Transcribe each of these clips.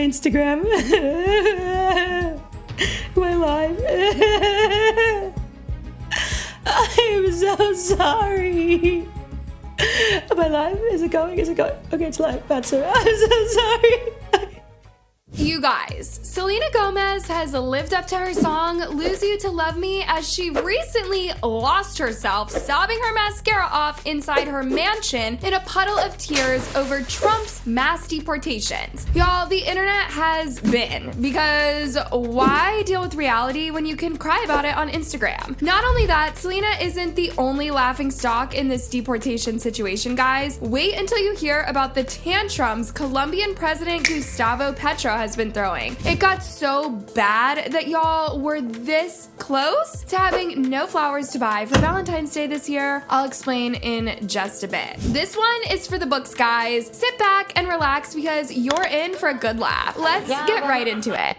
Instagram. My live. I am so sorry. My live? Is it going? Is it going? Okay, it's live. That's it. I'm so sorry. You guys, Selena Gomez has lived up to her song Lose You to Love Me as she recently lost herself sobbing her mascara off inside her mansion in a puddle of tears over Trump's mass deportations. Y'all, the internet has been, because why deal with reality when you can cry about it on Instagram? Not only that, Selena isn't the only laughing stock in this deportation situation, guys. Wait until you hear about the tantrums Colombian President Gustavo Petro has been throwing. It got so bad that y'all were this close to having no flowers to buy for Valentine's Day this year. I'll explain in just a bit. This one is for the books, guys. Sit back and relax because you're in for a good laugh. Let's get right into it.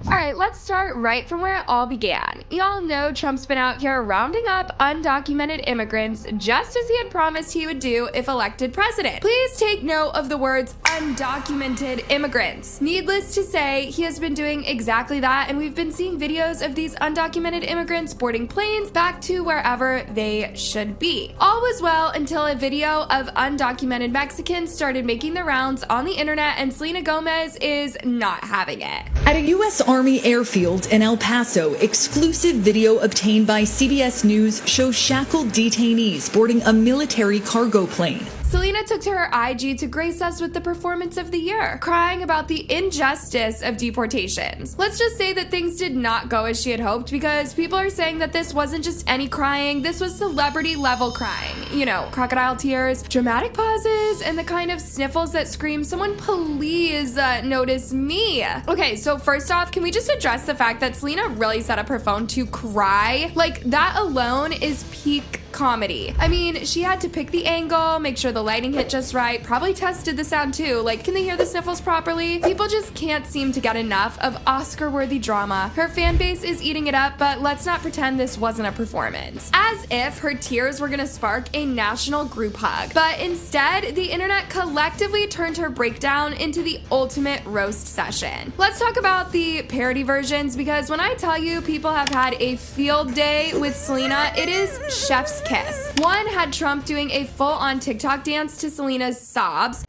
Alright, let's start right from where it all began. Y'all know Trump's been out here rounding up undocumented immigrants just as he had promised he would do if elected president. Please take note of the words undocumented immigrants. Needless to say, he has been doing exactly that, and we've been seeing videos of these undocumented immigrants boarding planes back to wherever they should be. All was well until a video of undocumented Mexicans started making the rounds on the internet, and Selena Gomez is not having it. At a U.S. Army airfield in El Paso, exclusive video obtained by CBS News shows shackled detainees boarding a military cargo plane. Selena took to her IG to grace us with the performance of the year, crying about the injustice of deportations. Let's just say that things did not go as she had hoped, because people are saying that this wasn't just any crying, this was celebrity level crying. You know, crocodile tears, dramatic pauses, and the kind of sniffles that scream, "Someone please notice me." Okay, so first off, can we just address the fact that Selena really set up her phone to cry? Like, that alone is peak comedy. I mean, she had to pick the angle, make sure the lighting hit just right, probably tested the sound too. Like, can they hear the sniffles properly? People just can't seem to get enough of Oscar-worthy drama. Her fan base is eating it up, but let's not pretend this wasn't a performance. As if her tears were gonna spark a national group hug. But instead, the internet collectively turned her breakdown into the ultimate roast session. Let's talk about the parody versions, because when I tell you people have had a field day with Selena, it is chef's kiss. One had Trump doing a full-on TikTok dance to Selena's sobs.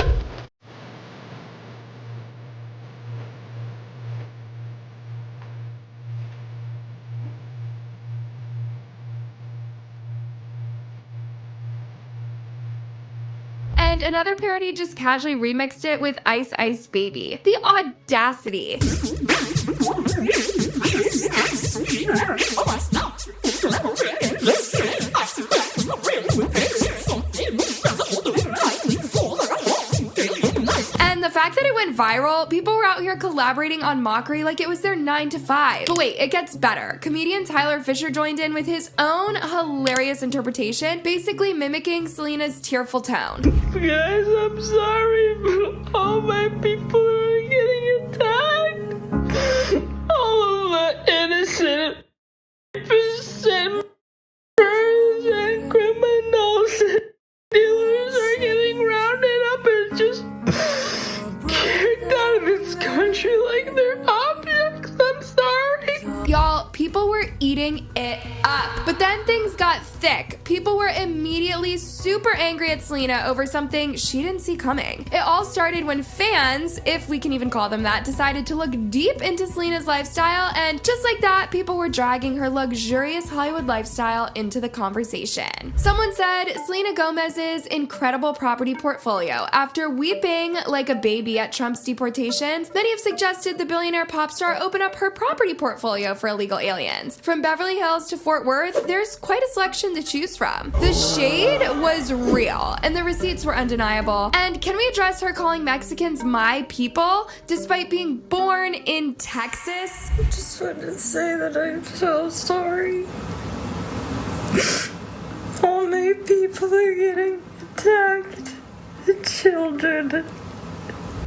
And another parody just casually remixed it with Ice Ice Baby. The audacity. And the fact that it went viral, people were out here collaborating on mockery like it was their 9 to 5. But wait, it gets better. Comedian Tyler Fisher joined in with his own hilarious interpretation, basically mimicking Selena's tearful tone. Guys, I'm sorry, but all my people are getting attacked. All of the innocent percent and criminals and dealers are getting rounded up and just kicked out of this country like they're objects. I'm sorry. Y'all, people were eating it up. But then things got thick. People were immediately super angry at Selena over something she didn't see coming. It all started when fans, if we can even call them that, decided to look deep into Selena's lifestyle, and just like that, people were dragging her luxurious Hollywood lifestyle into the conversation. Someone said Selena Gomez's incredible property portfolio. After weeping like a baby at Trump's deportations, many have suggested the billionaire pop star open up her property portfolio for illegal aliens. From Beverly Hills to Fort Worth, there's quite a selection to choose from. The shade was real, and the receipts were undeniable. And can we address her calling Mexicans my people, despite being born in Texas? I just wanted to say that I'm so sorry. All my people are getting attacked. The children.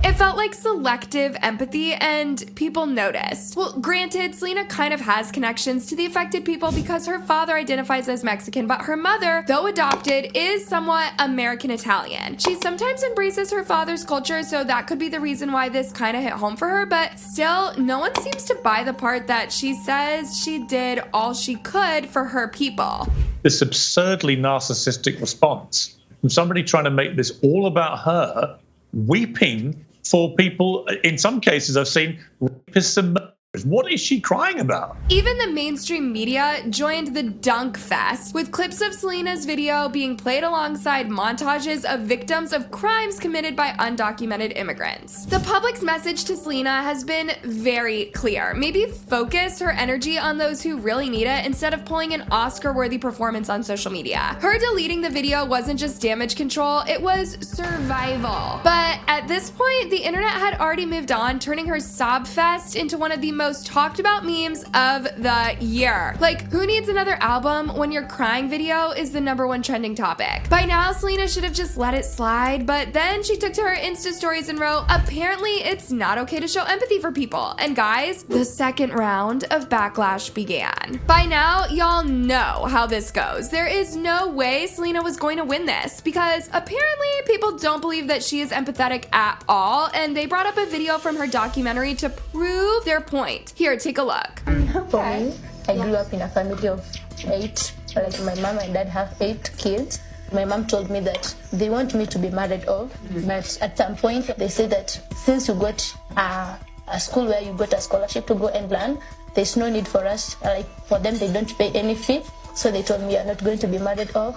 It felt like selective empathy, and people noticed. Well, granted, Selena kind of has connections to the affected people because her father identifies as Mexican, but her mother, though adopted, is somewhat American-Italian. She sometimes embraces her father's culture, so that could be the reason why this kind of hit home for her, but still, no one seems to buy the part that she says she did all she could for her people. This absurdly narcissistic response from somebody trying to make this all about her, weeping for people, in some cases I've seen rapists and murderers. What is she crying about? Even the mainstream media joined the dunk fest, with clips of Selena's video being played alongside montages of victims of crimes committed by undocumented immigrants. The public's message to Selena has been very clear. Maybe focus her energy on those who really need it instead of pulling an Oscar-worthy performance on social media. Her deleting the video wasn't just damage control, it was survival. But at this point, the internet had already moved on, turning her sob fest into one of the most talked about memes of the year. Like, who needs another album when your crying video is the #1 trending topic? By now, Selena should have just let it slide, but then she took to her Insta stories and wrote, apparently it's not okay to show empathy for people. And guys, the second round of backlash began. By now, y'all know how this goes. There is no way Selena was going to win this because apparently people don't believe that she is empathetic at all, and they brought up a video from her documentary to prove their point. Here, take a look. For me, I grew up in a family of 8. Like my mom and dad have 8 kids. My mom told me that they want me to be married off, but at some point they said that since you got a school where you got a scholarship to go and learn, there's no need for us, like for them they don't pay any fee. So they told me you're not going to be married off.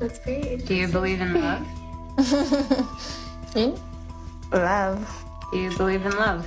That's great. Do you believe in love? In love. Do you believe in love?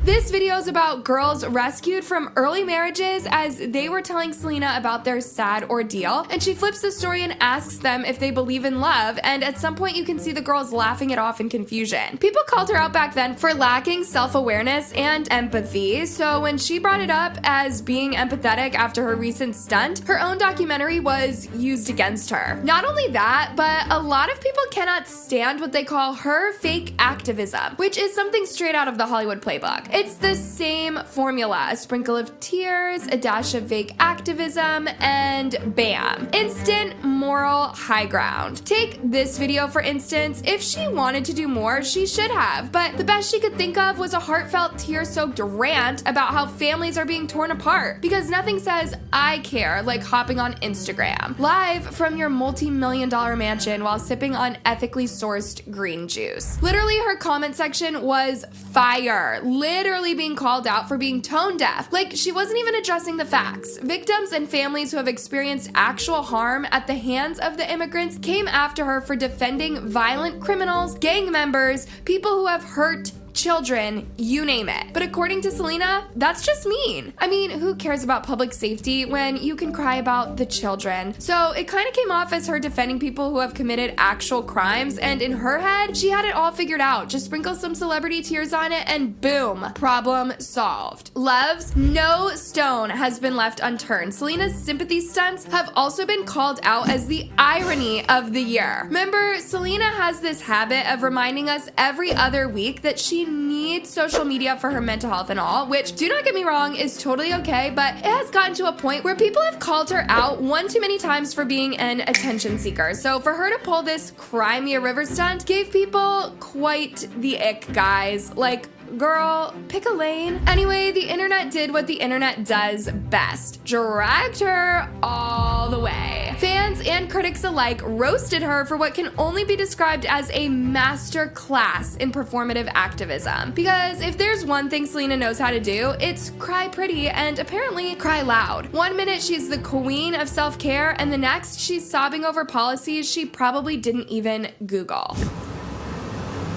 This video is about girls rescued from early marriages as they were telling Selena about their sad ordeal, and she flips the story and asks them if they believe in love, and at some point you can see the girls laughing it off in confusion. People called her out back then for lacking self-awareness and empathy, so when she brought it up as being empathetic after her recent stunt, her own documentary was used against her. Not only that, but a lot of people cannot stand what they call her fake activism, which is something straight out of the Hollywood playbook. It's the same formula, a sprinkle of tears, a dash of fake activism, and bam, instant moral high ground. Take this video for instance. If she wanted to do more, she should have, but the best she could think of was a heartfelt, tear-soaked rant about how families are being torn apart, because nothing says I care like hopping on Instagram, live from your multi-million-dollar mansion while sipping on ethically sourced green juice. Literally, her comment section was fire, literally being called out for being tone deaf. Like, she wasn't even addressing the facts. Victims and families who have experienced actual harm at the hands of the immigrants came after her for defending violent criminals, gang members, people who have hurt children, you name it. But according to Selena, that's just mean. I mean, who cares about public safety when you can cry about the children? So it kind of came off as her defending people who have committed actual crimes, and in her head, she had it all figured out. Just sprinkle some celebrity tears on it and boom, problem solved. Loves, no stone has been left unturned. Selena's sympathy stunts have also been called out as the irony of the year. Remember, Selena has this habit of reminding us every other week that she needs social media for her mental health and all, which, do not get me wrong, is totally okay, but it has gotten to a point where people have called her out one too many times for being an attention seeker. So for her to pull this Cry Me a River stunt gave people quite the ick, guys. Like, girl, pick a lane. Anyway, the internet did what the internet does best. Dragged her all the way. Fans and critics alike roasted her for what can only be described as a master class in performative activism. Because if there's one thing Selena knows how to do, it's cry pretty and apparently cry loud. One minute she's the queen of self-care, and the next she's sobbing over policies she probably didn't even Google.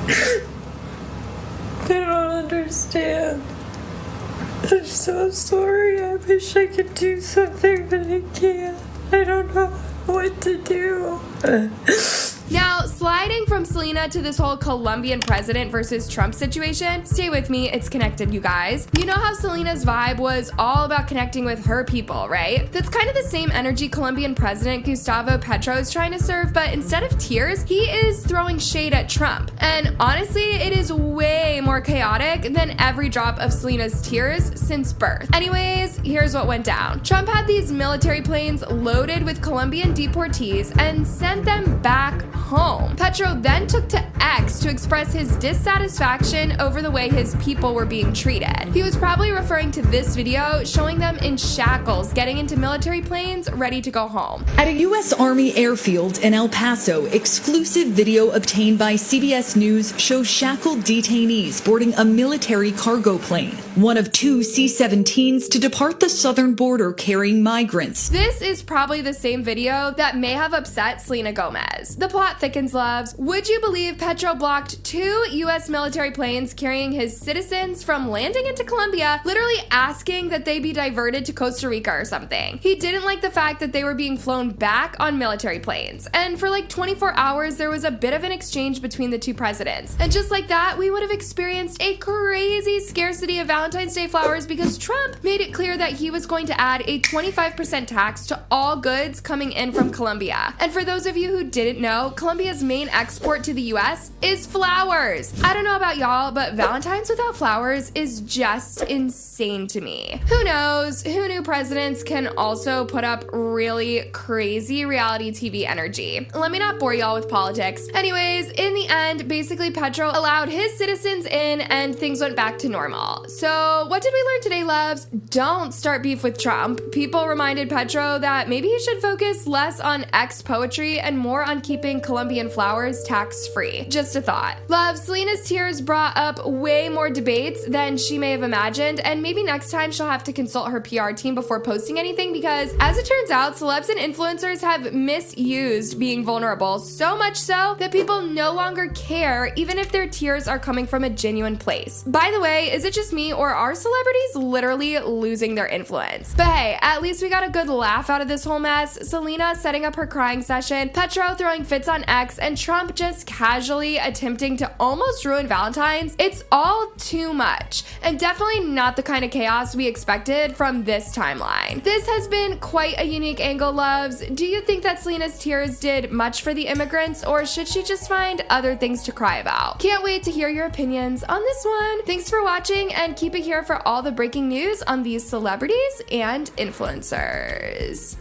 I don't understand. I'm so sorry. I wish I could do something, but I can't. I don't know what to do. Now, sliding from Selena to this whole Colombian president versus Trump situation, stay with me, it's connected, you guys. You know how Selena's vibe was all about connecting with her people, right? That's kind of the same energy Colombian President Gustavo Petro is trying to serve, but instead of tears, he is throwing shade at Trump. And honestly, it is way more chaotic than every drop of Selena's tears since birth. Anyways, here's what went down. Trump had these military planes loaded with Colombian deportees and sent them back home. Petro then took to X to express his dissatisfaction over the way his people were being treated. He was probably referring to this video showing them in shackles getting into military planes ready to go home. At a U.S. Army airfield in El Paso, exclusive video obtained by CBS News shows shackled detainees boarding a military cargo plane, one of two C-17s to depart the southern border carrying migrants. This is probably the same video that may have upset Selena Gomez. The plot thickens, loves. Would you believe Petro blocked 2 U.S. military planes carrying his citizens from landing into Colombia, literally asking that they be diverted to Costa Rica or something? He didn't like the fact that they were being flown back on military planes. And for like 24 hours, there was a bit of an exchange between the two presidents. And just like that, we would have experienced a crazy scarcity of Valentine's Day flowers because Trump made it clear that he was going to add a 25% tax to all goods coming in from Colombia. And for those of you who didn't know, Colombia's main export to the US is flowers. I don't know about y'all, but Valentine's without flowers is just insane to me. Who knows? Who knew presidents can also put up really crazy reality TV energy? Let me not bore y'all with politics. Anyways, in the end, basically Petro allowed his citizens in and things went back to normal. So what did we learn today, loves? Don't start beef with Trump. People reminded Petro that maybe he should focus less on X poetry and more on keeping Colombian flowers tax-free. Just a thought. Love, Selena's tears brought up way more debates than she may have imagined, and maybe next time she'll have to consult her PR team before posting anything because, as it turns out, celebs and influencers have misused being vulnerable, so much so that people no longer care even if their tears are coming from a genuine place. By the way, is it just me or are celebrities literally losing their influence? But hey, at least we got a good laugh out of this whole mess. Selena setting up her crying session, Petro throwing fits on X, and Trump just casually attempting to almost ruin Valentine's. It's all too much, and definitely not the kind of chaos we expected from this timeline. This has been quite a unique angle, loves. Do you think that Selena's tears did much for the immigrants, or should she just find other things to cry about? Can't wait to hear your opinions on this one. Thanks for watching, and keep it here for all the breaking news on these celebrities and influencers.